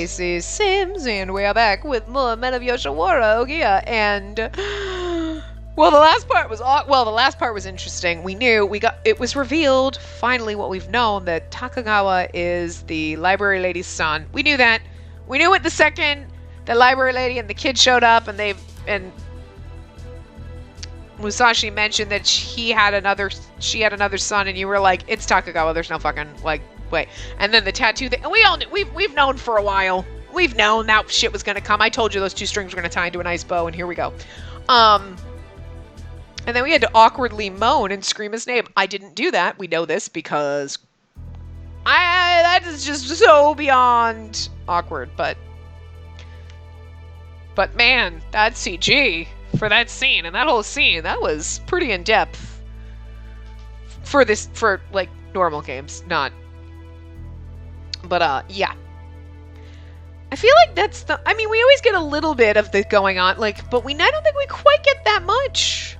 Spacey Sims, and we are back with more Men of Yoshiwara, Ohgiya, and well, the last part was interesting. It was revealed finally what we've known, that Takagawa is the library lady's son. We knew that. We knew it the second the library lady and the kid showed up, and Musashi mentioned that she had another son, and you were like, it's Takagawa. There's no fucking way. And then the tattoo thing, and we all knew, we've known for a while. We've known that shit was gonna come. I told you those two strings were gonna tie into a nice bow, and here we go. And then we had to awkwardly moan and scream his name. I didn't do that. We know this because that is just so beyond awkward. But man, that CG for that scene, and that whole scene, that was pretty in depth for like normal games, not. But yeah. I feel like we always get a little bit of the going on, but I don't think we quite get that much.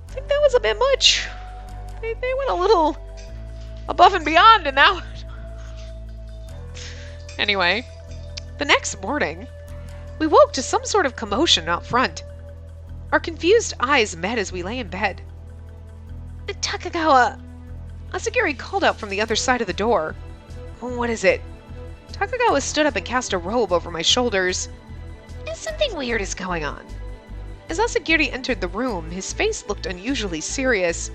I think that was a bit much. They went a little above and beyond in that one. Anyway, the next morning, we woke to some sort of commotion out front. Our confused eyes met as we lay in bed. Takagawa! Asagiri called out from the other side of the door. What is it? Takagawa stood up and cast a robe over my shoulders. Something weird is going on. As Asagiri entered the room, his face looked unusually serious.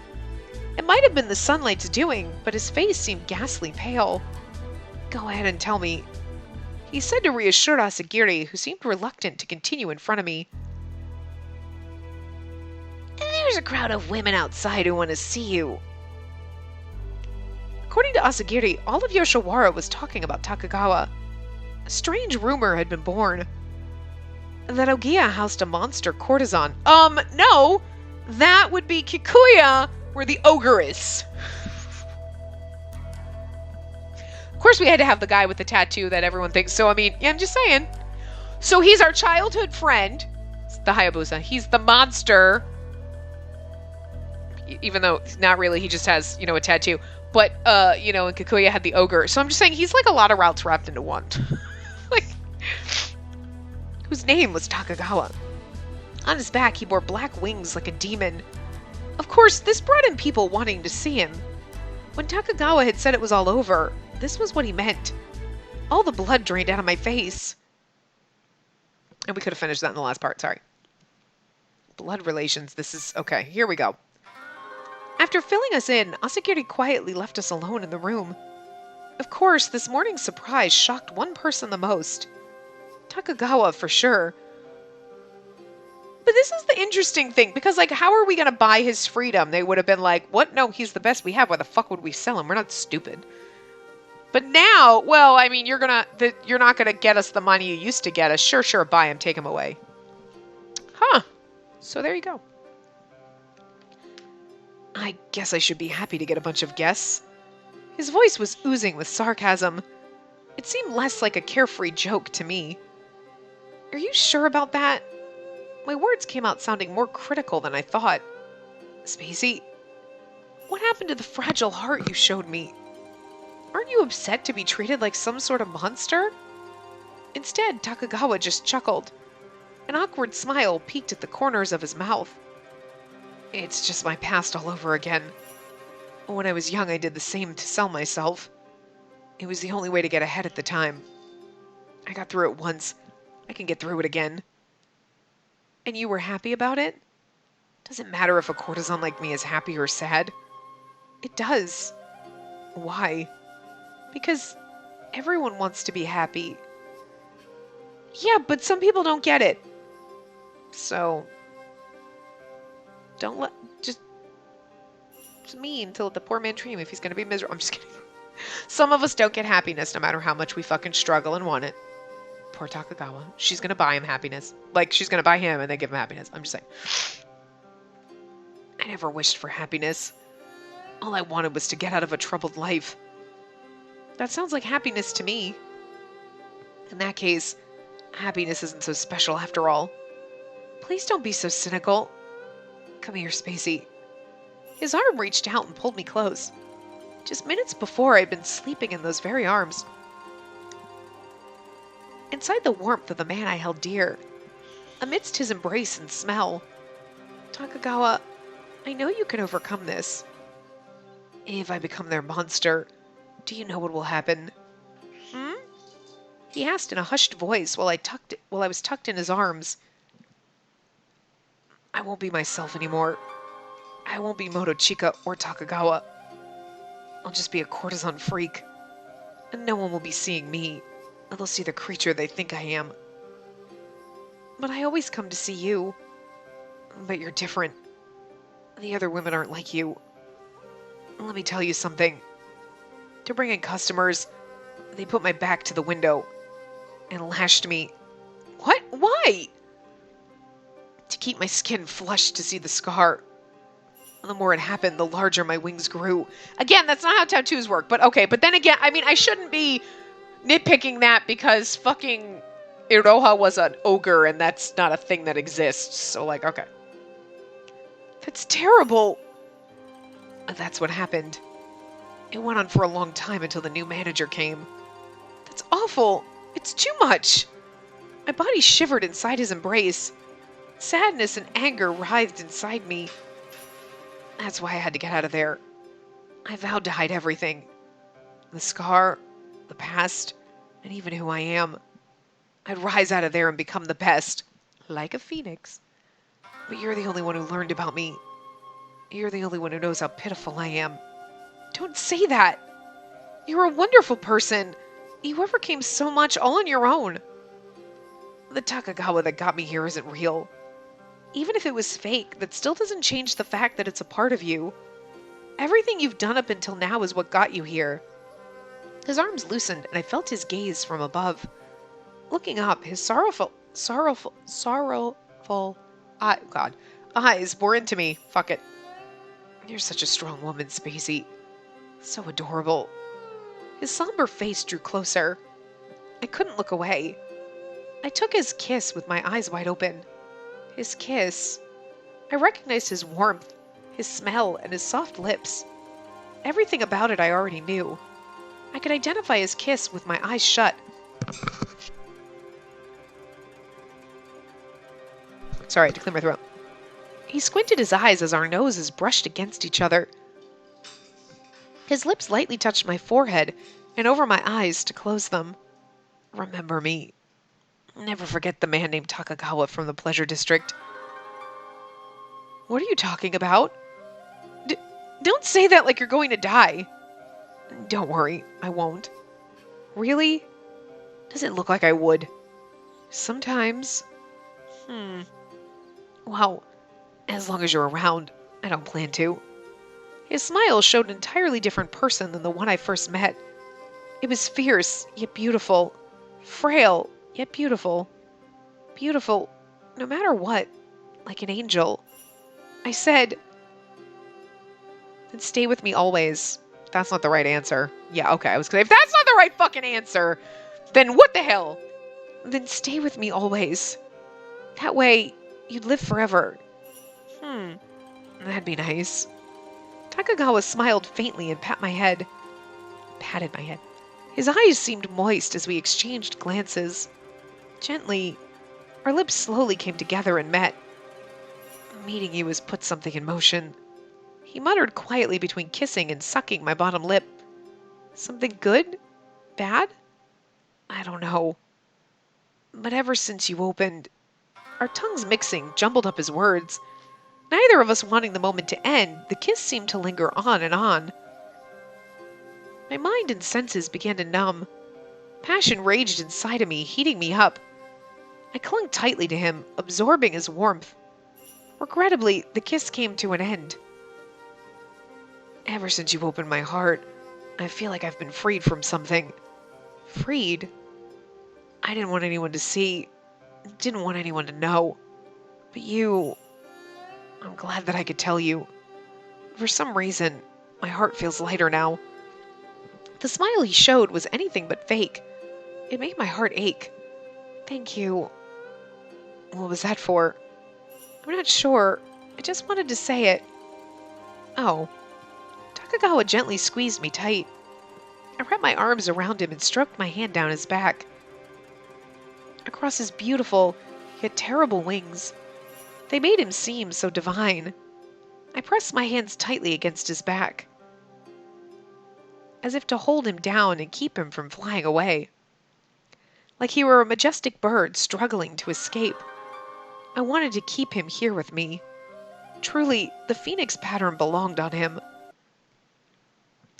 It might have been the sunlight's doing, but his face seemed ghastly pale. Go ahead and tell me, he said to reassure Asagiri, who seemed reluctant to continue in front of me. There's a crowd of women outside who want to see you. According to Asagiri, all of Yoshiwara was talking about Takagawa. A strange rumor had been born. That Ohgiya housed a monster courtesan. No! That would be Kikuya, where the ogre is. Of course we had to have the guy with the tattoo that everyone thinks. So, I'm just saying. So he's our childhood friend. The Hayabusa. He's the monster. Even though, not really, he just has, a tattoo. But, and Kikuya had the ogre. So I'm just saying, he's like a lot of routes wrapped into one. Whose name was Takagawa. On his back, he bore black wings like a demon. Of course, this brought in people wanting to see him. When Takagawa had said it was all over, this was what he meant. All the blood drained out of my face. And we could have finished that in the last part, sorry. Blood relations, this is... Okay, here we go. After filling us in, Asagiri quietly left us alone in the room. Of course, this morning's surprise shocked one person the most. Takagawa, for sure. But this is the interesting thing, because, how are we going to buy his freedom? They would have been like, what? No, he's the best we have. Why the fuck would we sell him? We're not stupid. But now, you're not going to get us the money you used to get us. Sure, buy him, take him away. Huh. So there you go. I guess I should be happy to get a bunch of guests. His voice was oozing with sarcasm. It seemed less like a carefree joke to me. Are you sure about that? My words came out sounding more critical than I thought. Spacey, what happened to the fragile heart you showed me? Aren't you upset to be treated like some sort of monster? Instead, Takagawa just chuckled. An awkward smile peeked at the corners of his mouth. It's just my past all over again. When I was young, I did the same to sell myself. It was the only way to get ahead at the time. I got through it once. I can get through it again. And you were happy about it? Doesn't matter if a courtesan like me is happy or sad. It does. Why? Because everyone wants to be happy. Yeah, but some people don't get it. So... Don't let... Just mean to let the poor man dream if he's going to be miserable. I'm just kidding. Some of us don't get happiness no matter how much we fucking struggle and want it. Poor Takagawa. She's going to buy him happiness. She's going to buy him and then give him happiness. I'm just saying. I never wished for happiness. All I wanted was to get out of a troubled life. That sounds like happiness to me. In that case, happiness isn't so special after all. Please don't be so cynical. Come here, Spacey. His arm reached out and pulled me close. Just minutes before, I'd been sleeping in those very arms. inside the warmth of the man I held dear, amidst his embrace and smell. Takagawa, I know you can overcome this. If I become their monster, do you know what will happen? Hmm? He asked in a hushed voice while I was tucked in his arms. I won't be myself anymore. I won't be Motochika or Takagawa. I'll just be a courtesan freak. And no one will be seeing me. They'll see the creature they think I am. But I always come to see you. But you're different. The other women aren't like you. Let me tell you something. To bring in customers, they put my back to the window and lashed me. What? Why? To keep my skin flushed to see the scar. The more it happened, the larger my wings grew. Again, that's not how tattoos work, but okay. But then again, I mean, I shouldn't be nitpicking that because fucking Iroha was an ogre and that's not a thing that exists. So, like, okay. That's terrible. That's what happened. It went on for a long time until the new manager came. That's awful. It's too much. My body shivered inside his embrace. Sadness and anger writhed inside me. That's why I had to get out of there. I vowed to hide everything. The scar, the past, and even who I am. I'd rise out of there and become the best. Like a phoenix. But you're the only one who learned about me. You're the only one who knows how pitiful I am. Don't say that. You're a wonderful person. You overcame so much all on your own. The Takagawa that got me here isn't real. Even if it was fake, that still doesn't change the fact that it's a part of you. Everything you've done up until now is what got you here. His arms loosened, and I felt his gaze from above. Looking up, his sorrowful eyes bore into me. Fuck it. You're such a strong woman, Spacey. So adorable. His somber face drew closer. I couldn't look away. I took his kiss with my eyes wide open. His kiss. I recognized his warmth, his smell, and his soft lips. Everything about it I already knew. I could identify his kiss with my eyes shut. Sorry, I had to clear my throat. He squinted his eyes as our noses brushed against each other. His lips lightly touched my forehead and over my eyes to close them. Remember me. Never forget the man named Takagawa from the Pleasure District. What are you talking about? Don't say that like you're going to die. Don't worry, I won't. Really? Does it look like I would? Sometimes. Well, as long as you're around, I don't plan to. His smile showed an entirely different person than the one I first met. It was fierce, yet beautiful. Frail, yet beautiful. Beautiful, no matter what. Like an angel. I said, then stay with me always. That's not the right answer. Yeah, okay, I was gonna say, if that's not the right fucking answer, then what the hell? Then stay with me always. That way, you'd live forever. That'd be nice. Takagawa smiled faintly and patted my head. His eyes seemed moist as we exchanged glances. Gently, our lips slowly came together and met. Meeting you has put something in motion. He muttered quietly between kissing and sucking my bottom lip. Something good? Bad? I don't know. But ever since you opened, our tongues mixing jumbled up his words. Neither of us wanting the moment to end, the kiss seemed to linger on and on. My mind and senses began to numb. Passion raged inside of me, heating me up. I clung tightly to him, absorbing his warmth. Regrettably, the kiss came to an end. Ever since you've opened my heart, I feel like I've been freed from something. Freed? I didn't want anyone to see. Didn't want anyone to know. But you... I'm glad that I could tell you. For some reason, my heart feels lighter now. The smile he showed was anything but fake. It made my heart ache. Thank you. What was that for? I'm not sure. I just wanted to say it. Oh. Takagawa gently squeezed me tight. I wrapped my arms around him and stroked my hand down his back. across his beautiful, yet terrible wings. They made him seem so divine. I pressed my hands tightly against his back, as if to hold him down and keep him from flying away. Like he were a majestic bird struggling to escape. I wanted to keep him here with me. Truly, the phoenix pattern belonged on him.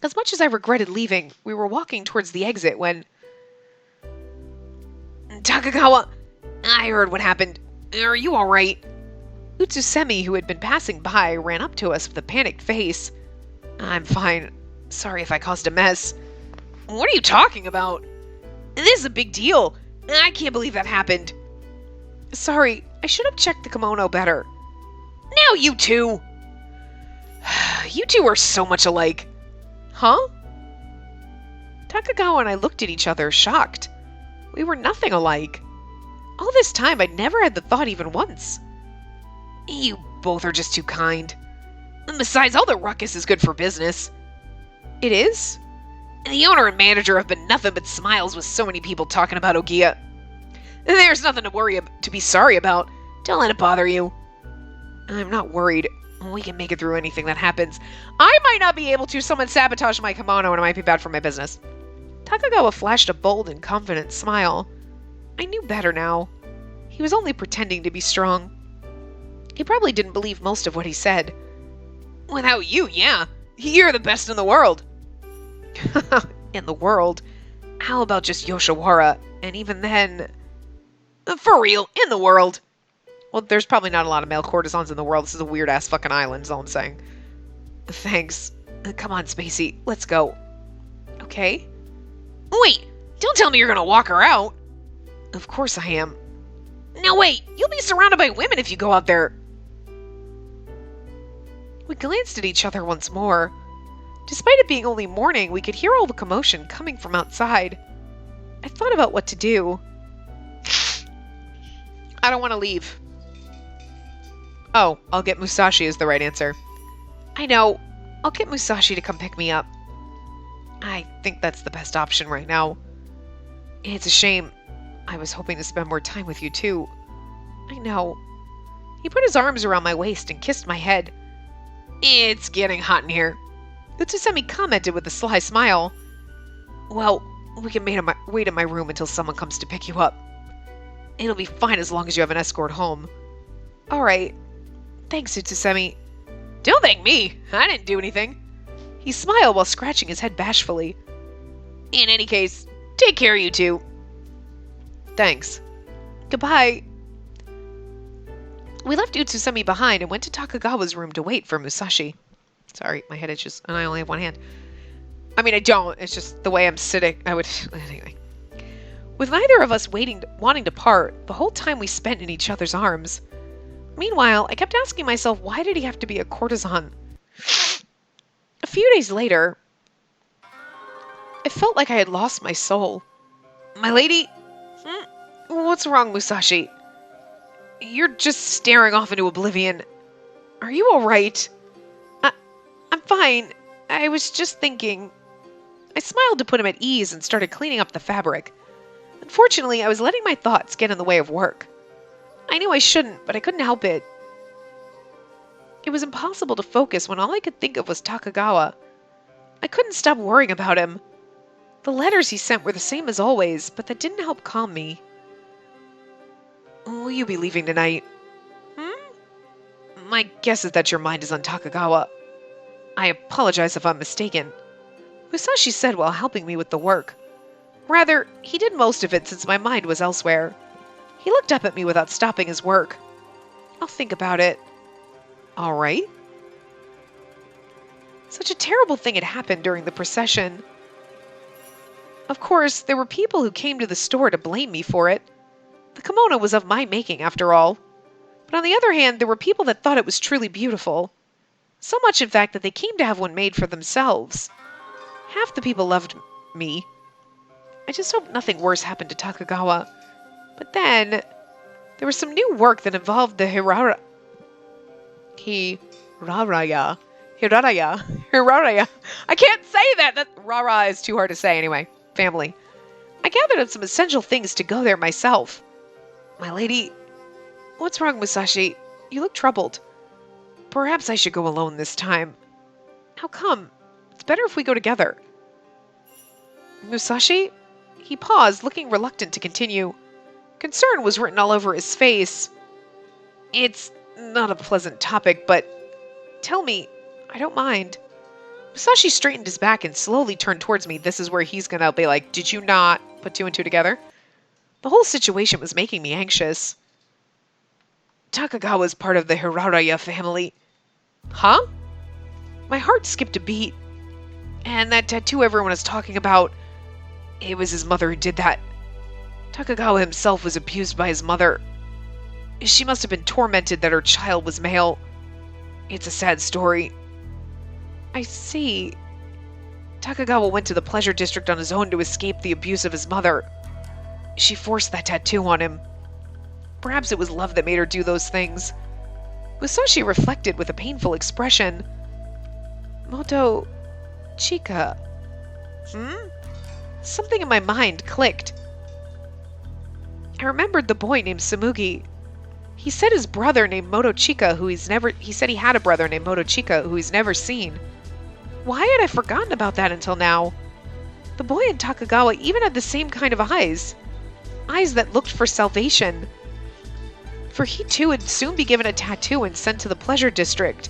As much as I regretted leaving, we were walking towards the exit when... Takagawa, I heard what happened. Are you all right? Utsusemi, who had been passing by, ran up to us with a panicked face. I'm fine. Sorry if I caused a mess. What are you talking about? This is a big deal. I can't believe that happened. Sorry, I should have checked the kimono better. Now you two! You two are so much alike. Huh? Takagawa and I looked at each other, shocked. We were nothing alike. All this time, I'd never had the thought even once. You both are just too kind. And besides, all the ruckus is good for business. It is? The owner and manager have been nothing but smiles with so many people talking about Ohgiya. There's nothing to be sorry about. Don't let it bother you. I'm not worried. We can make it through anything that happens. I might not be able to. Someone sabotaged my kimono and it might be bad for my business. Takagawa flashed a bold and confident smile. I knew better now. He was only pretending to be strong. He probably didn't believe most of what he said. Without you, yeah. You're the best in the world. In the world? How about just Yoshiwara? And even then... For real, in the world. Well, there's probably not a lot of male courtesans in the world. This is a weird-ass fucking island, is all I'm saying. Thanks. Come on, Spacey. Let's go. Okay. Wait! Don't tell me you're gonna walk her out! Of course I am. Now wait! You'll be surrounded by women if you go out there! We glanced at each other once more. Despite it being only morning, we could hear all the commotion coming from outside. I thought about what to do. I don't want to leave. Oh, I'll get Musashi is the right answer. I know. I'll get Musashi to come pick me up. I think that's the best option right now. It's a shame. I was hoping to spend more time with you too. I know. He put his arms around my waist and kissed my head. It's getting hot in here. Utsusemi commented with a sly smile. Well, we can wait in my room until someone comes to pick you up. It'll be fine as long as you have an escort home. Alright. Thanks, Utsusemi. Don't thank me. I didn't do anything. He smiled while scratching his head bashfully. In any case, take care, you two. Thanks. Goodbye. We left Utsusemi behind and went to Takagawa's room to wait for Musashi. Sorry, my head itches, and I only have one hand. I mean, I don't. It's just the way I'm sitting. Anyway. With neither of us wanting to part, the whole time we spent in each other's arms. Meanwhile, I kept asking myself, why did he have to be a courtesan? A few days later, it felt like I had lost my soul. My lady? What's wrong, Musashi? You're just staring off into oblivion. Are you alright? I'm fine. I was just thinking. I smiled to put him at ease and started cleaning up the fabric. Unfortunately, I was letting my thoughts get in the way of work. I knew I shouldn't, but I couldn't help it. It was impossible to focus when all I could think of was Takagawa. I couldn't stop worrying about him. The letters he sent were the same as always, but that didn't help calm me. Will you be leaving tonight? My guess is that your mind is on Takagawa. I apologize if I'm mistaken. Musashi said while helping me with the work. Rather, he did most of it since my mind was elsewhere. He looked up at me without stopping his work. I'll think about it. All right. Such a terrible thing had happened during the procession. Of course, there were people who came to the store to blame me for it. The kimono was of my making, after all. But on the other hand, there were people that thought it was truly beautiful. So much, in fact, that they came to have one made for themselves. Half the people loved me. I just hope nothing worse happened to Takagawa. But then, there was some new work that involved the Hiraraya. I can't say that! Rara is too hard to say anyway. Family. I gathered up some essential things to go there myself. My lady, what's wrong, Musashi? You look troubled. Perhaps I should go alone this time. How come? It's better if we go together. Musashi? He paused, looking reluctant to continue. Concern was written all over his face. It's not a pleasant topic, but tell me, I don't mind. Musashi straightened his back and slowly turned towards me. This is where he's gonna be like, did you not put two and two together? The whole situation was making me anxious. Takagawa's part of the Hiraraya family. Huh? My heart skipped a beat. And that tattoo everyone is talking about, it was his mother who did that. Takagawa himself was abused by his mother. She must have been tormented that her child was male. It's a sad story. I see. Takagawa went to the pleasure district on his own to escape the abuse of his mother. She forced that tattoo on him. Perhaps it was love that made her do those things. Musashi reflected with a painful expression. Moto Chika. Something in my mind clicked. I remembered the boy named Samugi. He said his brother named Motochika, he said he had a brother named Motochika who he's never seen. Why had I forgotten about that until now? The boy and Takagawa even had the same kind of eyes. Eyes that looked for salvation. For he too would soon be given a tattoo and sent to the pleasure district.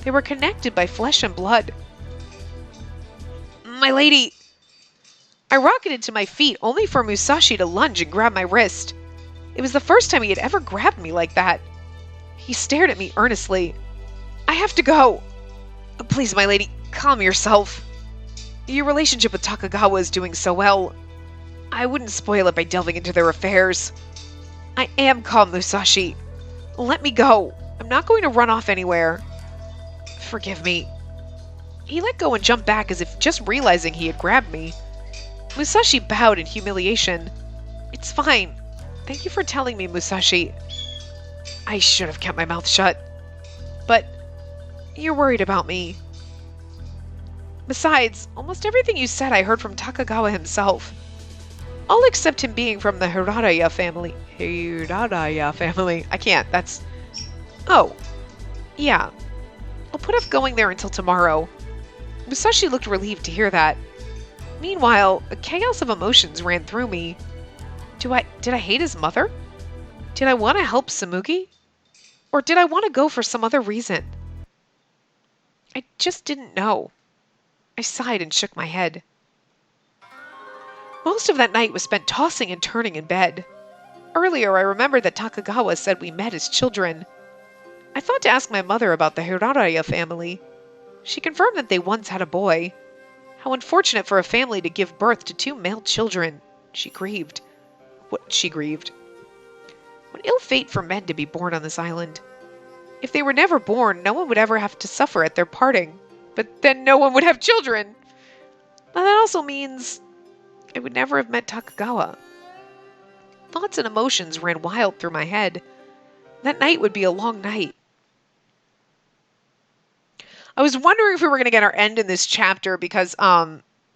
They were connected by flesh and blood. My lady! I rocketed to my feet only for Musashi to lunge and grab my wrist. It was the first time he had ever grabbed me like that. He stared at me earnestly. I have to go. Please, my lady, calm yourself. Your relationship with Takagawa is doing so well. I wouldn't spoil it by delving into their affairs. I am calm, Musashi. Let me go. I'm not going to run off anywhere. Forgive me. He let go and jumped back as if just realizing he had grabbed me. Musashi bowed in humiliation. It's fine. Thank you for telling me, Musashi. I should have kept my mouth shut. But you're worried about me. Besides, almost everything you said I heard from Takagawa himself. All except him being from the Hiraraya family. Hiraraya family. I can't. That's... Oh. Yeah. I'll put off going there until tomorrow. Musashi looked relieved to hear that. Meanwhile, a chaos of emotions ran through me. Did I hate his mother? Did I want to help Samugi? Or did I want to go for some other reason? I just didn't know. I sighed and shook my head. Most of that night was spent tossing and turning in bed. Earlier, I remembered that Takagawa said we met as children. I thought to ask my mother about the Hiraraya family. She confirmed that they once had a boy. How unfortunate for a family to give birth to two male children. She grieved. What ill fate for men to be born on this island. If they were never born, no one would ever have to suffer at their parting. But then no one would have children. Now that also means I would never have met Takagawa. Thoughts and emotions ran wild through my head. That night would be a long night. I was wondering if we were going to get our end in this chapter because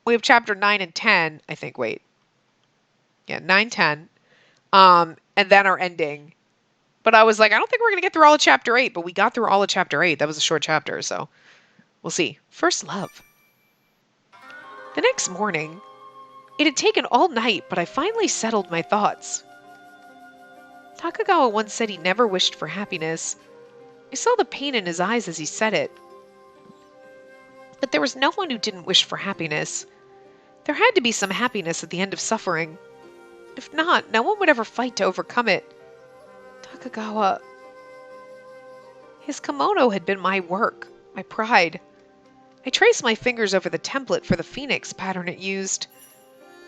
we have chapter 9 and 10, I think, wait. Yeah, 9, 10. And then our ending. But I was like, I don't think we're going to get through all of chapter 8, but we got through all of chapter 8. That was a short chapter, so we'll see. First love. The next morning, it had taken all night, but I finally settled my thoughts. Takagawa once said he never wished for happiness. I saw the pain in his eyes as he said it. But there was no one who didn't wish for happiness. There had to be some happiness at the end of suffering. If not, no one would ever fight to overcome it. Takagawa. His kimono had been my work, my pride. I traced my fingers over the template for the phoenix pattern it used.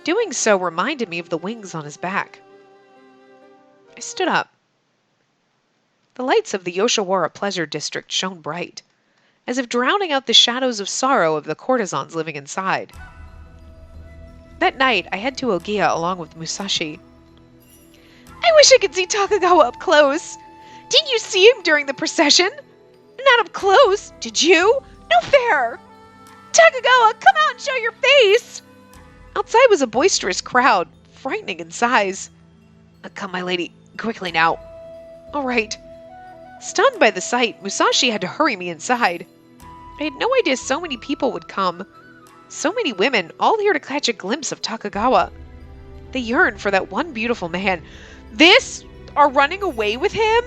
Doing so reminded me of the wings on his back. I stood up. The lights of the Yoshiwara pleasure district shone bright, as if drowning out the shadows of sorrow of the courtesans living inside. That night, I head to Ohgiya along with Musashi. I wish I could see Takagawa up close. Didn't you see him during the procession? Not up close, did you? No fair! Takagawa, come out and show your face! Outside was a boisterous crowd, frightening in size. Come, my lady, Quickly now. All right. Stunned by the sight, Musashi had to hurry me inside. I had no idea so many people would come. So many women, all here to catch a glimpse of Takagawa. They yearned for that one beautiful man. Our running away with him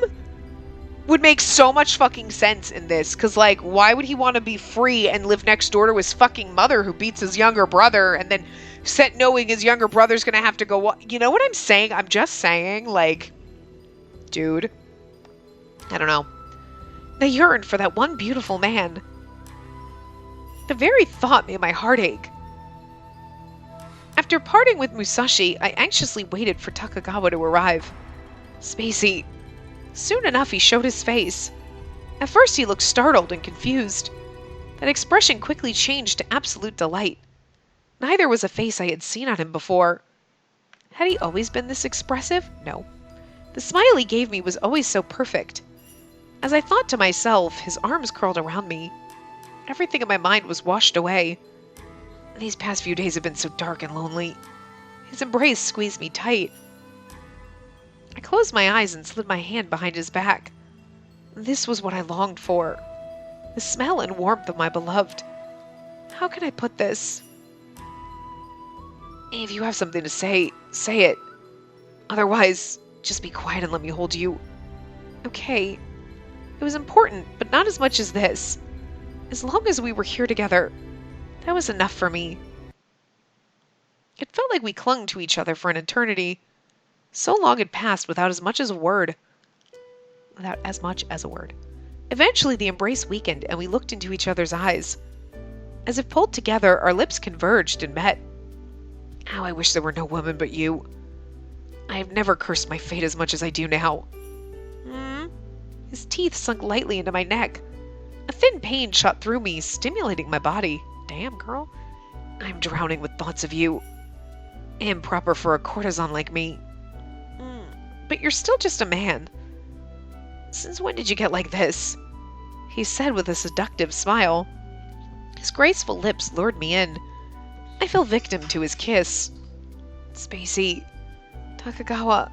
would make so much fucking sense in this. Because, like, why would he want to be free and live next door to his fucking mother who beats his younger brother and then knowing his younger brother's going to have to go... You know what I'm saying? I'm just saying, like, dude. I don't know. They yearned for that one beautiful man. The very thought made my heart ache. After parting with Musashi, I anxiously waited for Takagawa to arrive. Spacey. Soon enough, he showed his face. At first, he looked startled and confused. That expression quickly changed to absolute delight. Neither was a face I had seen on him before. Had he always been this expressive? No. The smile he gave me was always so perfect. As I thought to myself, his arms curled around me. Everything in my mind was washed away. These past few days have been so dark and lonely. His embrace squeezed me tight. I closed my eyes and slid my hand behind his back. This was what I longed for. The smell and warmth of my beloved. How can I put this? If you have something to say, say it. Otherwise, just be quiet and let me hold you. Okay. It was important, but not as much as this. As long as we were here together, that was enough for me. It felt like we clung to each other for an eternity. So long had passed without as much as a word. Eventually the embrace weakened and we looked into each other's eyes. As if pulled together, our lips converged and met. How I wish there were no woman but you. I have never cursed my fate as much as I do now. His teeth sunk lightly into my neck. A thin pain shot through me, stimulating my body. Damn, girl. I'm drowning with thoughts of you. Improper for a courtesan like me. But you're still just a man. Since when did you get like this? He said with a seductive smile. His graceful lips lured me in. I fell victim to his kiss. Spacey. Takagawa.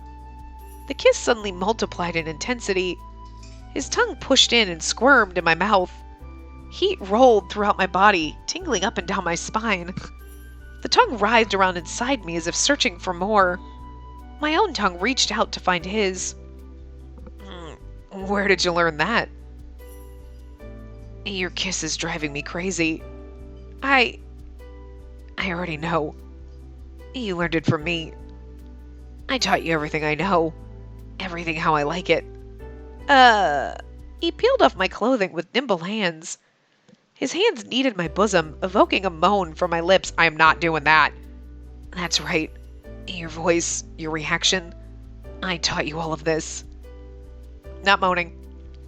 The kiss suddenly multiplied in intensity. His tongue pushed in and squirmed in my mouth. Heat rolled throughout my body, tingling up and down my spine. The tongue writhed around inside me as if searching for more. My own tongue reached out to find his. Where did you learn that? Your kiss is driving me crazy. I already know. You learned it from me. I taught you everything I know. Everything how I like it. He peeled off my clothing with nimble hands. His hands kneaded my bosom, evoking a moan from my lips. I am not doing that. That's right. Your voice, your reaction. I taught you all of this. Not moaning.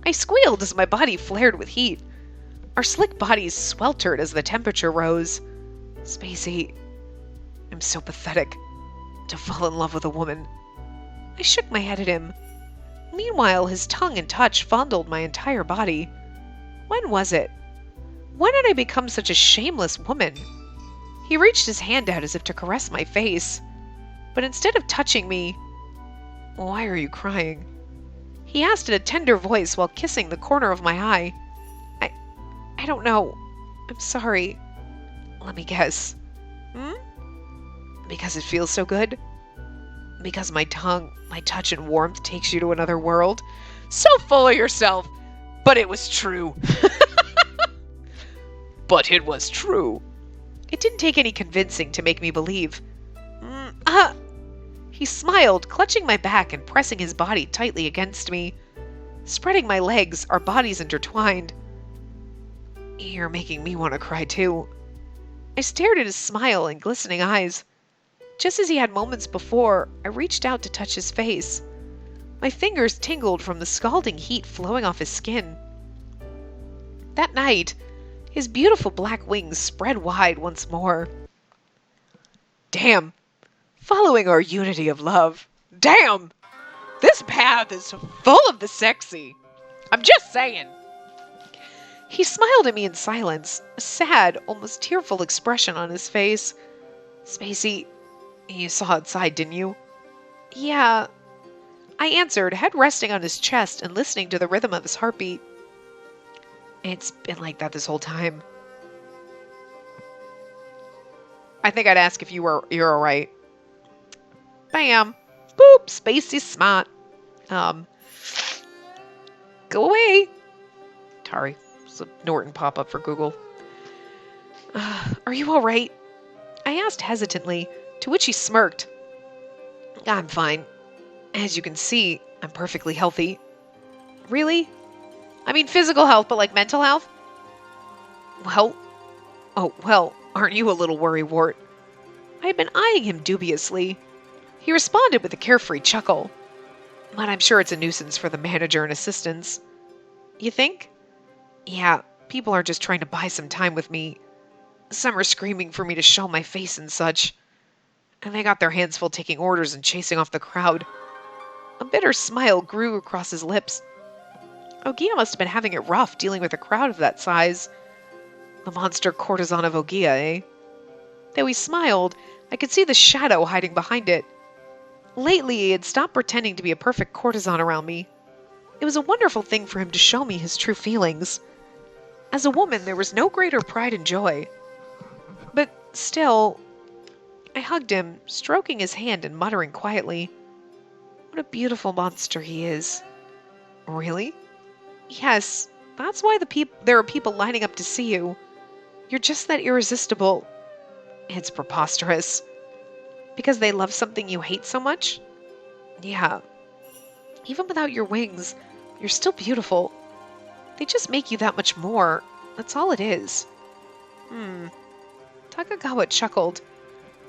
I squealed as my body flared with heat. Our slick bodies sweltered as the temperature rose. Spacey, I'm so pathetic. To fall in love with a woman. I shook my head at him. Meanwhile, his tongue and touch fondled my entire body. When was it? When had I become such a shameless woman? He reached his hand out as if to caress my face. But instead of touching me... Why are you crying? He asked in a tender voice while kissing the corner of my eye. I don't know. I'm sorry. Let me guess. Because it feels so good? Because my tongue, my touch and warmth takes you to another world? So full of yourself! But it was true. But it was true. It didn't take any convincing to make me believe. He smiled, clutching my back and pressing his body tightly against me. Spreading my legs, our bodies intertwined. You're making me want to cry too. I stared at his smile and glistening eyes. Just as he had moments before, I reached out to touch his face. My fingers tingled from the scalding heat flowing off his skin. That night, his beautiful black wings spread wide once more. Damn! Following our unity of love. Damn! This path is full of the sexy. I'm just saying. He smiled at me in silence, a sad, almost tearful expression on his face. Spacey, you saw outside, didn't you? Yeah. I answered, head resting on his chest and listening to the rhythm of his heartbeat. It's been like that this whole time. I think I'd ask if you're all right. Bam. Boop. Spacey smart. Go away. Sorry. It's a Norton pop-up for Google. Are you all right? I asked hesitantly, to which he smirked. I'm fine. As you can see, I'm perfectly healthy. Really? I mean physical health, but like mental health? Well, aren't you a little worrywart? I had been eyeing him dubiously. He responded with a carefree chuckle. But I'm sure it's a nuisance for the manager and assistants. You think? Yeah, people are just trying to buy some time with me. Some are screaming for me to show my face and such. And they got their hands full taking orders and chasing off the crowd. A bitter smile grew across his lips. Ohgiya must have been having it rough dealing with a crowd of that size. The monster courtesan of Ohgiya, eh? Though he smiled, I could see the shadow hiding behind it. Lately, he had stopped pretending to be a perfect courtesan around me. It was a wonderful thing for him to show me his true feelings. As a woman, there was no greater pride and joy. But still, I hugged him, stroking his hand and muttering quietly, "What a beautiful monster he is." Really? Yes, that's why there are people lining up to see you. You're just that irresistible. It's preposterous. Because they love something you hate so much? Yeah. Even without your wings, you're still beautiful. They just make you that much more. That's all it is. Takagawa chuckled.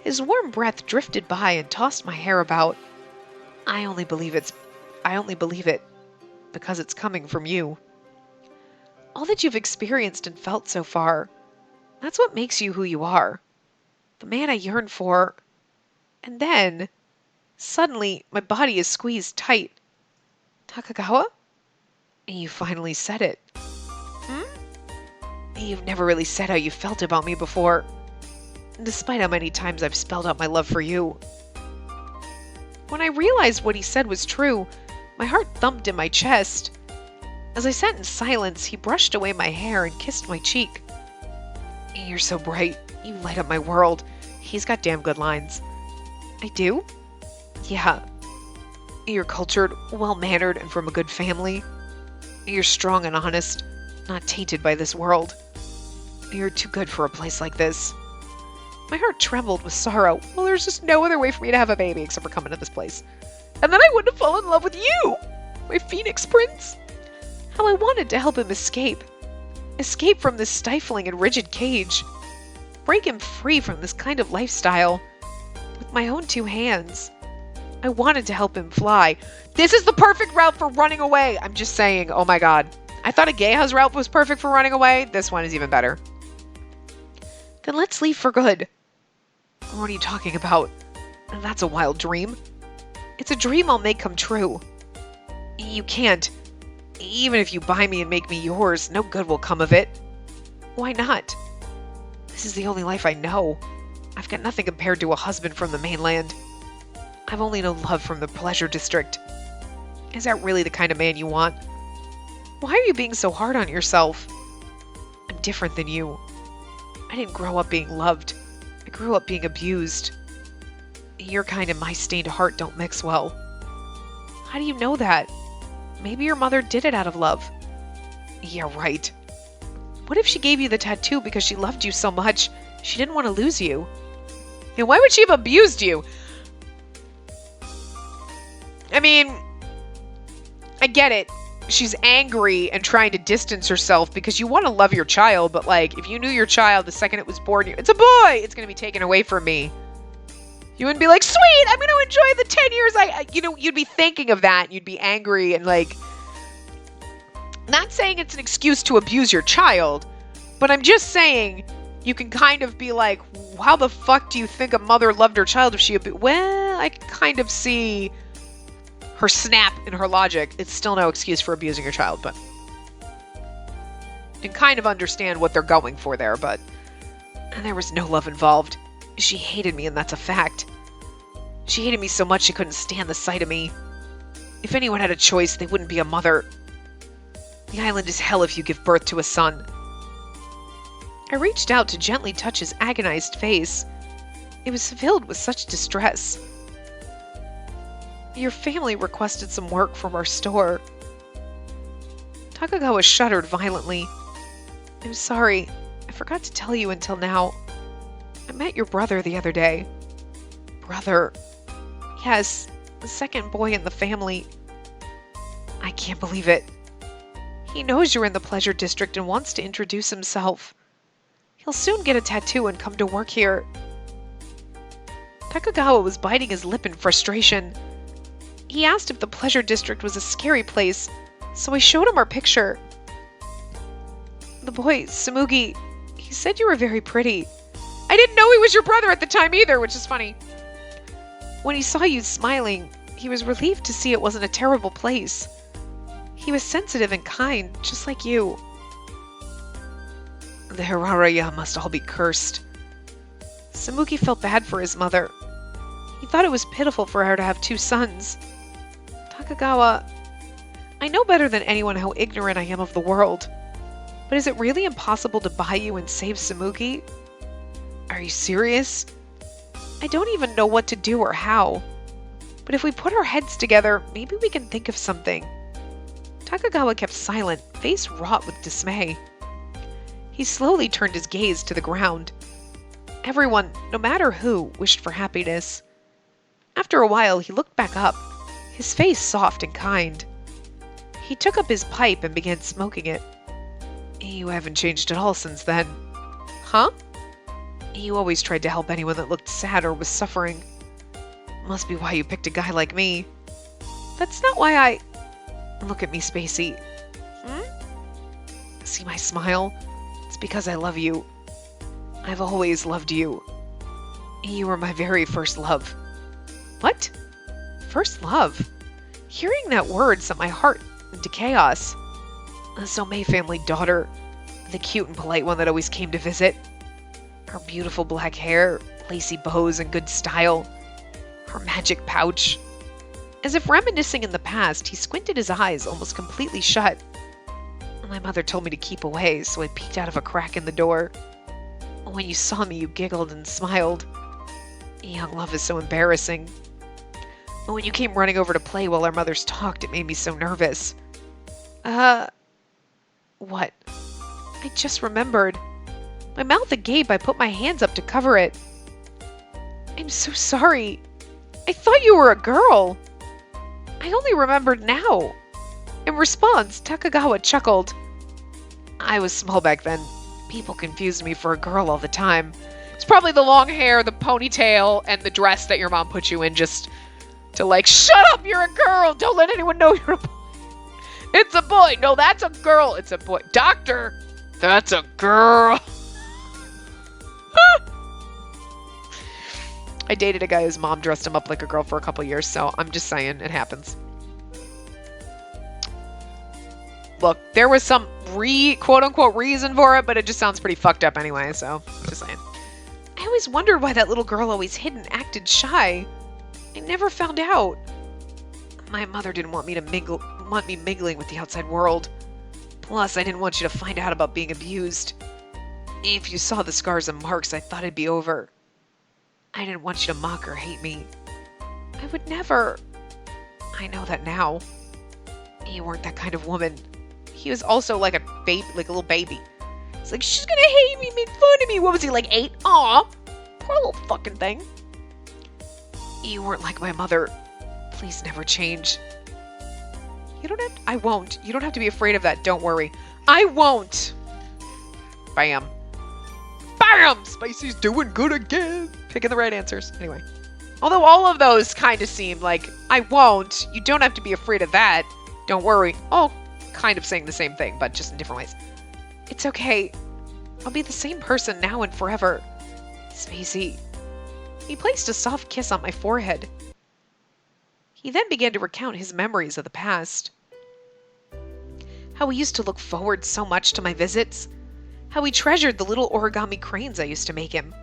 His warm breath drifted by and tossed my hair about. I only believe it because it's coming from you. All that you've experienced and felt so far, that's what makes you who you are. The man I yearn for. And then, suddenly, my body is squeezed tight. Takagawa? You finally said it. You've never really said how you felt about me before, despite how many times I've spelled out my love for you. When I realized what he said was true, my heart thumped in my chest. As I sat in silence, he brushed away my hair and kissed my cheek. You're so bright. You light up my world. He's got damn good lines. I do? Yeah. You're cultured, well-mannered, and from a good family. You're strong and honest, not tainted by this world. You're too good for a place like this. My heart trembled with sorrow. Well, there's just no other way for me to have a baby except for coming to this place. And then I wouldn't have fallen in love with you, my Phoenix Prince. How I wanted to help him escape. Escape from this stifling and rigid cage. Break him free from this kind of lifestyle. With my own two hands. I wanted to help him fly. This is the perfect route for running away. I'm just saying, oh my god. I thought Ohgiya's route was perfect for running away. This one is even better. Then let's leave for good. What are you talking about? That's a wild dream. It's a dream I'll make come true. You can't. Even if you buy me and make me yours, no good will come of it. Why not? This is the only life I know. I've got nothing compared to a husband from the mainland. I've only known love from the pleasure district. Is that really the kind of man you want? Why are you being so hard on yourself? I'm different than you. I didn't grow up being loved. I grew up being abused. Your kind and my stained heart don't mix well. How do you know that? Maybe your mother did it out of love. Yeah, right. What if she gave you the tattoo because she loved you so much, she didn't want to lose you? And why would she have abused you? I mean, I get it. She's angry and trying to distance herself because you want to love your child, but like, if you knew your child the second it was born, it's a boy! It's going to be taken away from me. You wouldn't be like, sweet, I'm going to enjoy the 10 years. You'd be thinking of that. You'd be angry and like, not saying it's an excuse to abuse your child, but I'm just saying you can kind of be like, how the fuck do you think a mother loved her child if she well, I can kind of see her snap in her logic. It's still no excuse for abusing your child, but you can kind of understand what they're going for there, but and there was no love involved. She hated me, and that's a fact. She hated me so much she couldn't stand the sight of me. If anyone had a choice, they wouldn't be a mother. The island is hell if you give birth to a son. I reached out to gently touch his agonized face. It was filled with such distress. Your family requested some work from our store. Takagawa shuddered violently. I'm sorry. I forgot to tell you until now. I met your brother the other day. Brother? Yes, the second boy in the family. I can't believe it. He knows you're in the pleasure district and wants to introduce himself. He'll soon get a tattoo and come to work here. Takagawa was biting his lip in frustration. He asked if the pleasure district was a scary place, so I showed him our picture. The boy, Tsumugi, he said you were very pretty. I didn't know he was your brother at the time either, which is funny. When he saw you smiling, he was relieved to see it wasn't a terrible place. He was sensitive and kind, just like you. The Hiraraya must all be cursed. Tsumugi felt bad for his mother. He thought it was pitiful for her to have two sons. Takagawa, I know better than anyone how ignorant I am of the world. But is it really impossible to buy you and save Tsumugi? Are you serious? I don't even know what to do or how. But if we put our heads together, maybe we can think of something. Takagawa kept silent, face wrought with dismay. He slowly turned his gaze to the ground. Everyone, no matter who, wished for happiness. After a while, he looked back up, his face soft and kind. He took up his pipe and began smoking it. You haven't changed at all since then. Huh? You always tried to help anyone that looked sad or was suffering. Must be why you picked a guy like me. That's not why I... Look at me, Spacey. See my smile? It's because I love you. I've always loved you. You were my very first love. What? First love? Hearing that word sent my heart into chaos. The Somei family daughter, the cute and polite one that always came to visit. Her beautiful black hair, lacy bows, and good style. Her magic pouch. As if reminiscing in the past, he squinted his eyes almost completely shut. My mother told me to keep away, so I peeked out of a crack in the door. When you saw me, you giggled and smiled. Young love is so embarrassing. When you came running over to play while our mothers talked, it made me so nervous. What? I just remembered. My mouth agape, I put my hands up to cover it. I'm so sorry. I thought you were a girl. I only remembered now. In response, Takagawa chuckled. I was small back then. People confused me for a girl all the time. It's probably the long hair, the ponytail, and the dress that your mom put you in just to like, shut up, you're a girl! Don't let anyone know you're a boy. It's a boy! No, that's a girl! It's a boy. Doctor! That's a girl! I dated a guy whose mom dressed him up like a girl for a couple years, so I'm just saying, it happens. Look, there was some quote-unquote reason for it, but it just sounds pretty fucked up anyway, so just saying. I always wondered why that little girl always hid and acted shy. I never found out. My mother didn't want me mingling with the outside world. Plus, I didn't want you to find out about being abused. If you saw the scars and marks, I thought it'd be over. I didn't want you to mock or hate me. I would never. I know that now. You weren't that kind of woman. He was also like a baby, like a little baby. It's like, she's gonna hate me, make fun of me. What was he, like 8? Aw, poor little fucking thing. You weren't like my mother. Please never change. You don't have to, I won't. You don't have to be afraid of that. Don't worry. I won't. Bam. Bam! Spacey's doing good again. Picking the right answers. Anyway. Although all of those kind of seem like, I won't. You don't have to be afraid of that. Don't worry. All kind of saying the same thing, but just in different ways. It's okay. I'll be the same person now and forever. Spacey. He placed a soft kiss on my forehead. He then began to recount his memories of the past. How he used to look forward so much to my visits. How he treasured the little origami cranes I used to make him.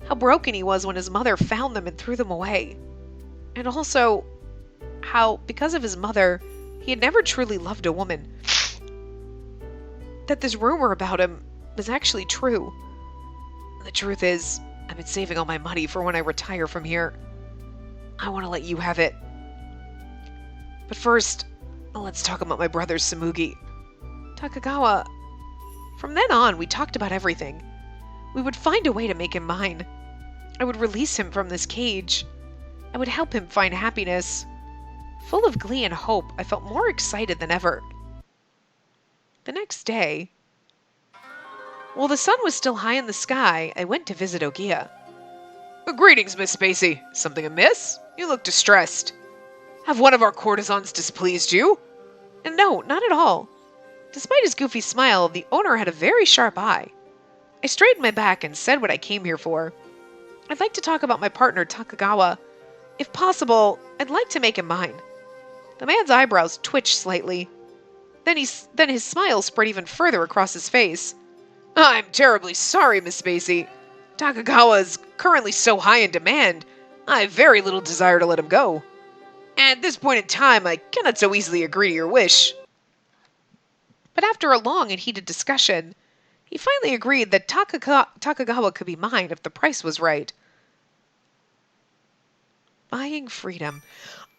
How broken he was when his mother found them and threw them away. And also, how, because of his mother, he had never truly loved a woman. That this rumor about him was actually true. The truth is, I've been saving all my money for when I retire from here. I want to let you have it. But first, let's talk about my brother Samugi. Takagawa. From then on, we talked about everything. We would find a way to make him mine. I would release him from this cage. I would help him find happiness. Full of glee and hope, I felt more excited than ever. The next day, while the sun was still high in the sky, I went to visit Ohgiya. Greetings, Miss Spacey. Something amiss? You look distressed. Have one of our courtesans displeased you? And no, not at all. Despite his goofy smile, the owner had a very sharp eye. I straightened my back and said what I came here for. I'd like to talk about my partner, Takagawa. If possible, I'd like to make him mine. The man's eyebrows twitched slightly. Then his smile spread even further across his face. I'm terribly sorry, Miss Spacey. Takagawa is currently so high in demand, I have very little desire to let him go. At this point in time, I cannot so easily agree to your wish. But after a long and heated discussion, he finally agreed that Takagawa could be mine if the price was right. Buying freedom.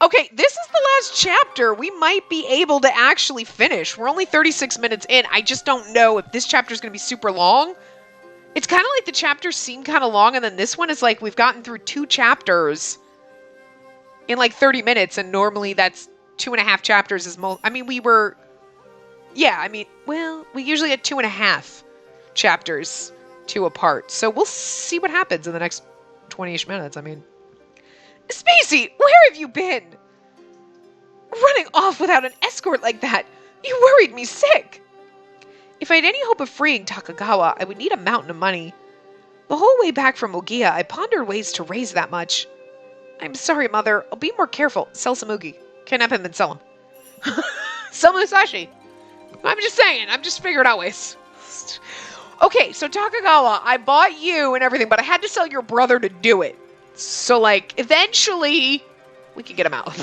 Okay, this is the last chapter we might be able to actually finish. We're only 36 minutes in. I just don't know if this chapter is going to be super long. It's kind of like the chapters seem kind of long, and then this one is like we've gotten through 2 chapters in like 30 minutes, and normally that's 2.5 chapters is most. I mean, we usually had 2.5 chapters 2 apart. So we'll see what happens in the next 20-ish minutes. I mean, Spacey, where have you been? Running off without an escort like that. You worried me sick. If I had any hope of freeing Takagawa, I would need a mountain of money. The whole way back from Ohgiya, I pondered ways to raise that much. I'm sorry, Mother. I'll be more careful. Sell Samugi. Kidnap him and sell him. Sell Musashi. I'm just saying. I'm just figuring out ways. Okay, so Takagawa, I bought you and everything, but I had to sell your brother to do it. So, like, eventually, we can get him out.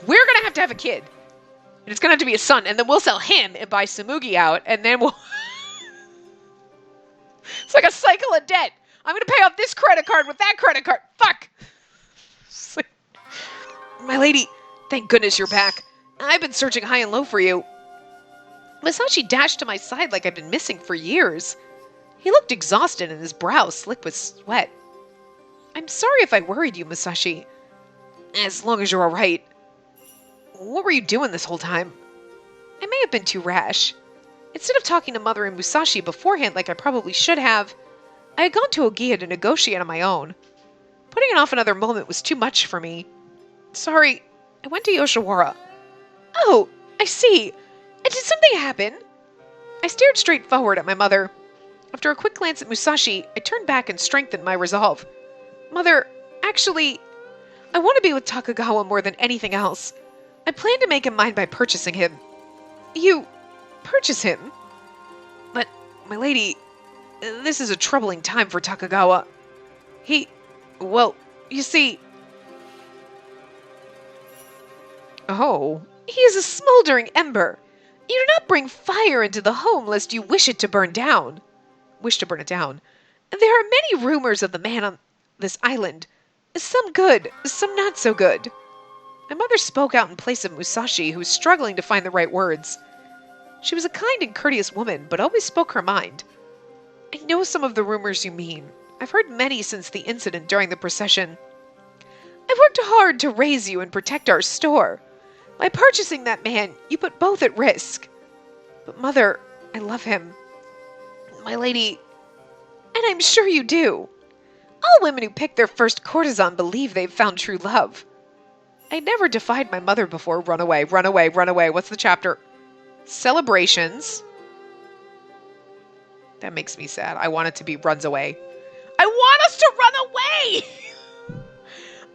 We're going to have a kid. And it's going to have to be a son. And then we'll sell him and buy Samugi out. And then we'll... It's like a cycle of debt. I'm going to pay off this credit card with that credit card. Fuck. Like, my lady, thank goodness you're back. I've been searching high and low for you. Musashi dashed to my side like I'd been missing for years. He looked exhausted and his brow slick with sweat. I'm sorry if I worried you, Musashi. As long as you're all right. What were you doing this whole time? I may have been too rash. Instead of talking to Mother and Musashi beforehand like I probably should have, I had gone to Ohgiya to negotiate on my own. Putting it off another moment was too much for me. Sorry, I went to Yoshiwara. Oh, I see. Did something happen? I stared straight forward at my mother. After a quick glance at Musashi, I turned back and strengthened my resolve. Mother, actually, I want to be with Takagawa more than anything else. I plan to make him mine by purchasing him. You purchase him? But, my lady, this is a troubling time for Takagawa. Well, you see... Oh, he is a smoldering ember. You do not bring fire into the home lest you wish to burn it down. There are many rumors of the man on this island. Some good, some not so good. My mother spoke out in place of Musashi, who was struggling to find the right words. She was a kind and courteous woman, but always spoke her mind. I know some of the rumors you mean. I've heard many since the incident during the procession. I've worked hard to raise you and protect our store. By purchasing that man, you put both at risk. But Mother, I love him. My lady, and I'm sure you do. All women who pick their first courtesan believe they've found true love. I never defied my mother before. Run away, run away, run away. What's the chapter? Celebrations. That makes me sad. I want it to be runs away. I want us to run away!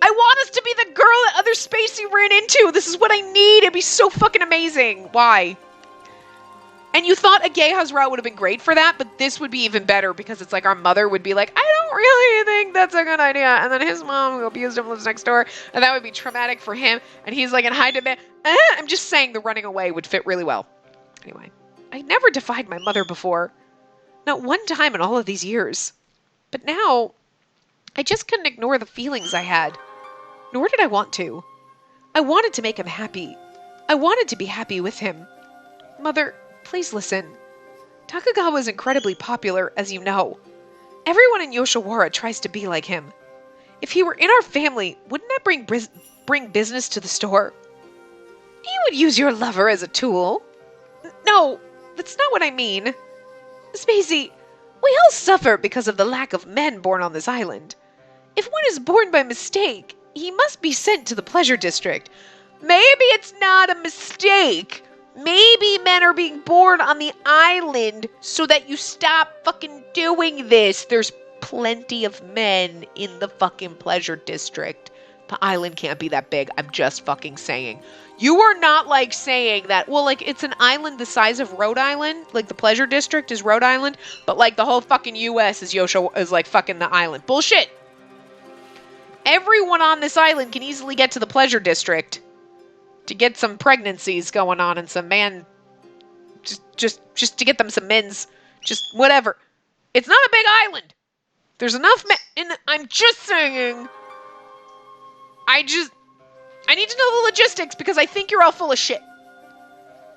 I want us to be the girl that other Spacey ran into. This is what I need. It'd be so fucking amazing. Why? And you thought a gay house route would have been great for that, but this would be even better because it's like our mother would be like, I don't really think that's a good idea. And then his mom who abused him lives next door, and that would be traumatic for him. And he's like in high demand. I'm just saying the running away would fit really well. Anyway, I never defied my mother before. Not one time in all of these years. But now, I just couldn't ignore the feelings I had. Nor did I want to. I wanted to make him happy. I wanted to be happy with him. Mother, please listen. Takagawa is incredibly popular, as you know. Everyone in Yoshiwara tries to be like him. If he were in our family, wouldn't that bring business to the store? You would use your lover as a tool. No, that's not what I mean. Spacey, we all suffer because of the lack of men born on this island. If one is born by mistake, he must be sent to the pleasure district. Maybe it's not a mistake. Maybe men are being born on the island so that you stop fucking doing this. There's plenty of men in the fucking pleasure district. The island can't be that big. I'm just fucking saying. You are not like saying that, well, like it's an island the size of Rhode Island. Like the pleasure district is Rhode Island, but like the whole fucking US is like fucking the island. Bullshit. Everyone on this island can easily get to the pleasure district to get some pregnancies going on and some man, just to get them some men's, just whatever. It's not a big island. There's enough men. I'm just saying. I need to know the logistics because I think you're all full of shit.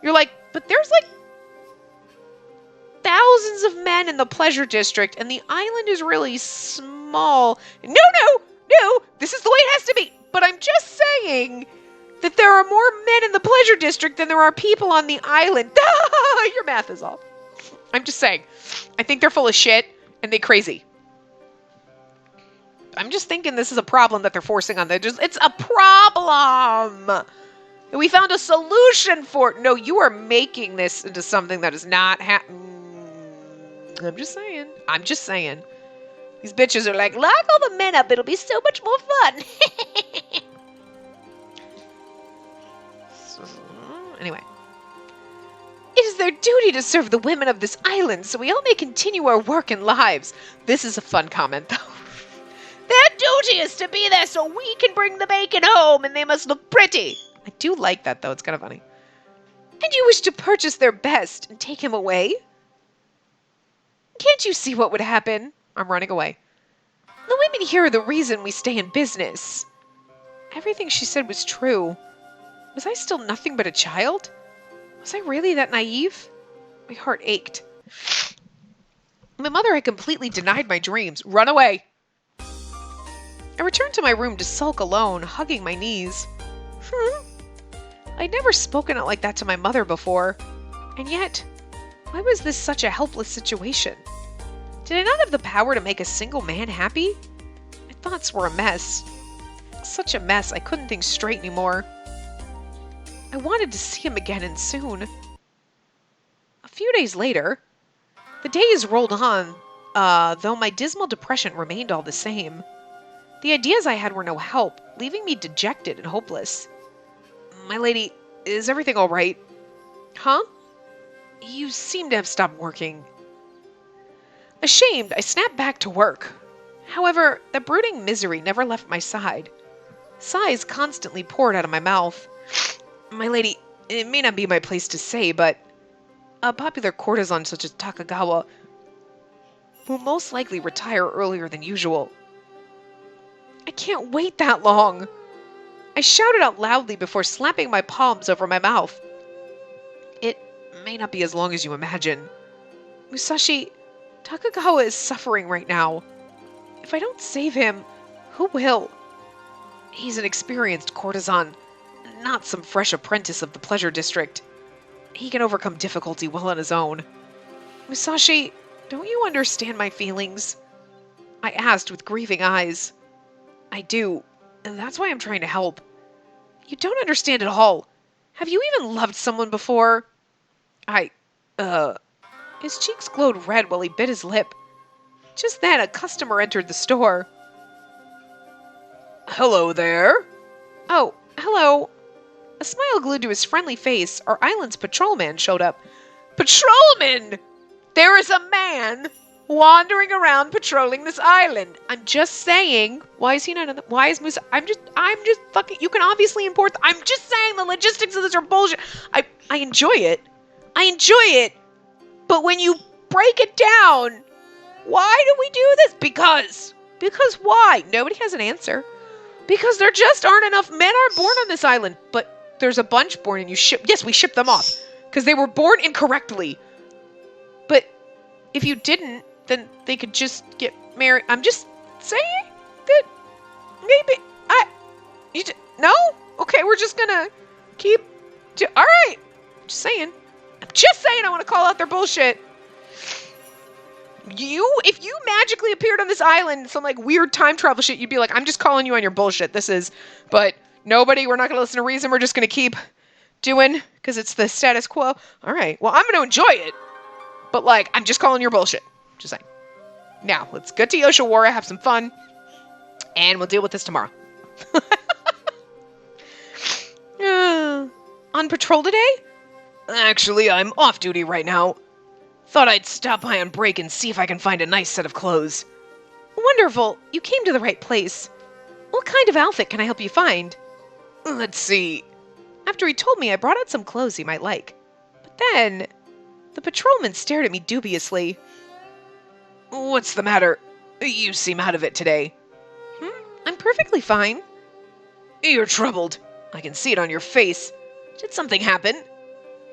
You're like, but there's like thousands of men in the pleasure district and the island is really small. No, this is the way it has to be. But I'm just saying that there are more men in the pleasure district than there are people on the island. Your math is off. I'm just saying. I think they're full of shit and they crazy. I'm just thinking this is a problem that they're forcing on them. It's a problem. And we found a solution for it. No, you are making this into something that is not I'm just saying. These bitches are like, lock all the men up. It'll be so much more fun. Anyway. It is their duty to serve the women of this island so we all may continue our work and lives. This is a fun comment, though. Their duty is to be there so we can bring the bacon home and they must look pretty. I do like that, though. It's kind of funny. And you wish to purchase their best and take him away? Can't you see what would happen? I'm running away. The women here are the reason we stay in business. Everything she said was true. Was I still nothing but a child? Was I really that naive? My heart ached. My mother had completely denied my dreams. Run away. I returned to my room to sulk alone, hugging my knees. I'd never spoken out like that to my mother before. And yet, why was this such a helpless situation? Did I not have the power to make a single man happy? My thoughts were a mess. Such a mess, I couldn't think straight anymore. I wanted to see him again and soon. A few days later, the days rolled on, though my dismal depression remained all the same. The ideas I had were no help, leaving me dejected and hopeless. My lady, is everything all right? Huh? You seem to have stopped working. Ashamed, I snapped back to work. However, the brooding misery never left my side. Sighs constantly poured out of my mouth. My lady, it may not be my place to say, but a popular courtesan such as Takagawa will most likely retire earlier than usual. I can't wait that long. I shouted out loudly before slapping my palms over my mouth. It may not be as long as you imagine. Musashi, Takagawa is suffering right now. If I don't save him, who will? He's an experienced courtesan, not some fresh apprentice of the pleasure district. He can overcome difficulty well on his own. Musashi, don't you understand my feelings? I asked with grieving eyes. I do, and that's why I'm trying to help. You don't understand at all. Have you even loved someone before? His cheeks glowed red while he bit his lip. Just then, a customer entered the store. Hello there. Oh, hello. A smile glued to his friendly face, our island's patrolman showed up. Patrolman! There is a man wandering around patrolling this island. I'm just saying. Why is he not? Why is Musa? I'm just fucking. You can obviously import. I'm just saying the logistics of this are bullshit. I enjoy it. I enjoy it. But when you break it down, why do we do this? Because why? Nobody has an answer. Because there just aren't enough men are born on this island. But there's a bunch born and we ship them off. Because they were born incorrectly. But if you didn't, then they could just get married. I'm just saying that maybe no? Okay, we're just gonna keep alright. Just saying. I'm just saying I want to call out their bullshit. If you magically appeared on this island, some like weird time travel shit, you'd be like, I'm just calling you on your bullshit. But we're not gonna listen to reason. We're just gonna keep doing, because it's the status quo. Alright, well, I'm gonna enjoy it. But like, I'm just calling your bullshit. Just saying. Now, let's get to Yoshiwara, have some fun, and we'll deal with this tomorrow. On patrol today? Actually, I'm off duty right now. Thought I'd stop by on break and see if I can find a nice set of clothes. Wonderful. You came to the right place. What kind of outfit can I help you find? Let's see. After he told me, I brought out some clothes he might like. But then, the patrolman stared at me dubiously. What's the matter? You seem out of it today. I'm perfectly fine. You're troubled. I can see it on your face. Did something happen?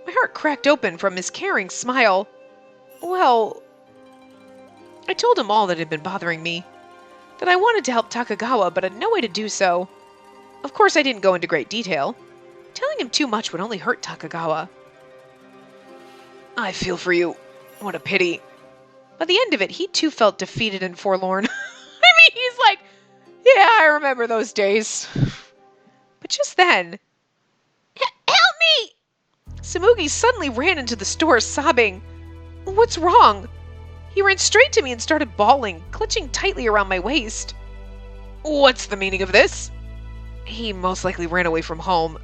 My heart cracked open from his caring smile. Well, I told him all that had been bothering me. That I wanted to help Takagawa, but had no way to do so. Of course, I didn't go into great detail. Telling him too much would only hurt Takagawa. I feel for you. What a pity. By the end of it, he too felt defeated and forlorn. He's like, yeah, I remember those days. But just then, help me! Samugi suddenly ran into the store sobbing. What's wrong? He ran straight to me and started bawling, clutching tightly around my waist. What's the meaning of this? He most likely ran away from home.